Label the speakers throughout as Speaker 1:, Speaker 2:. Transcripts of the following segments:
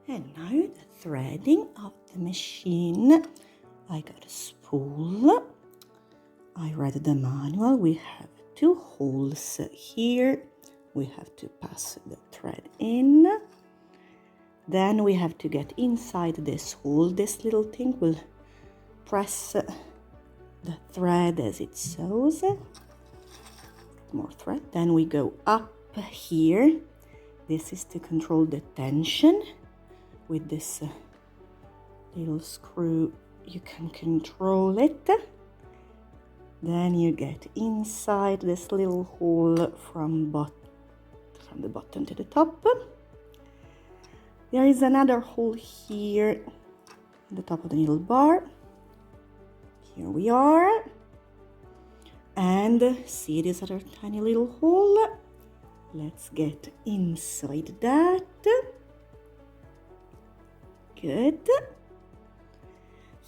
Speaker 1: And now the threading of the machine. I got a spool. I read the manual. We have 2 holes here. We have to pass the thread in. Then we have to get inside this hole. This little thing will press the thread as it sews. More thread. Then we go up here. This is to control the tension. With this little screw you can control it. Then you get inside this little hole from the bottom to the top. There is another hole here at the top of the needle bar. Here we are. And see this other tiny little hole? Let's get inside that. Good.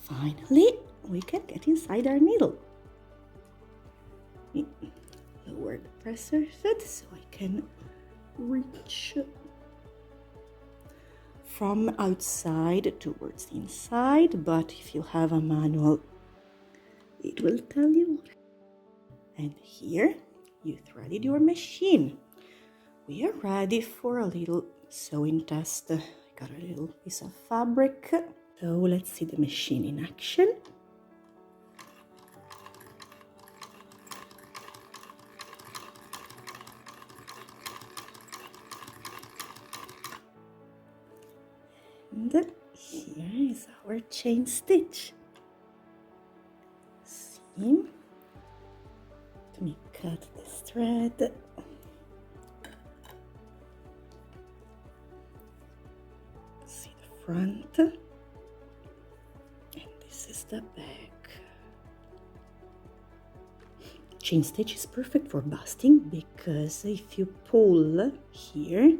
Speaker 1: Finally, we can get inside our needle. Lower the presser set so I can reach from outside towards the inside, but if you have a manual, it will tell you. And here you threaded your machine. We are ready for a little sewing test. I got a little piece of fabric. So let's see the machine in action. And here is our chain stitch. See? Let me cut this thread. See the front. And this is the back. Chain stitch is perfect for basting because if you pull here,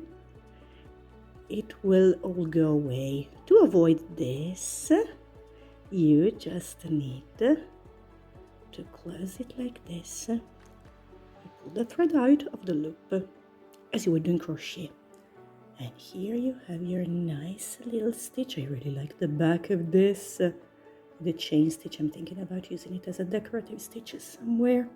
Speaker 1: it will all go away. To avoid this, you just need to close it like this. You pull the thread out of the loop as you would do in crochet. And here you have your nice little stitch. I really like the back of this. The chain stitch, I'm thinking about using it as a decorative stitch somewhere.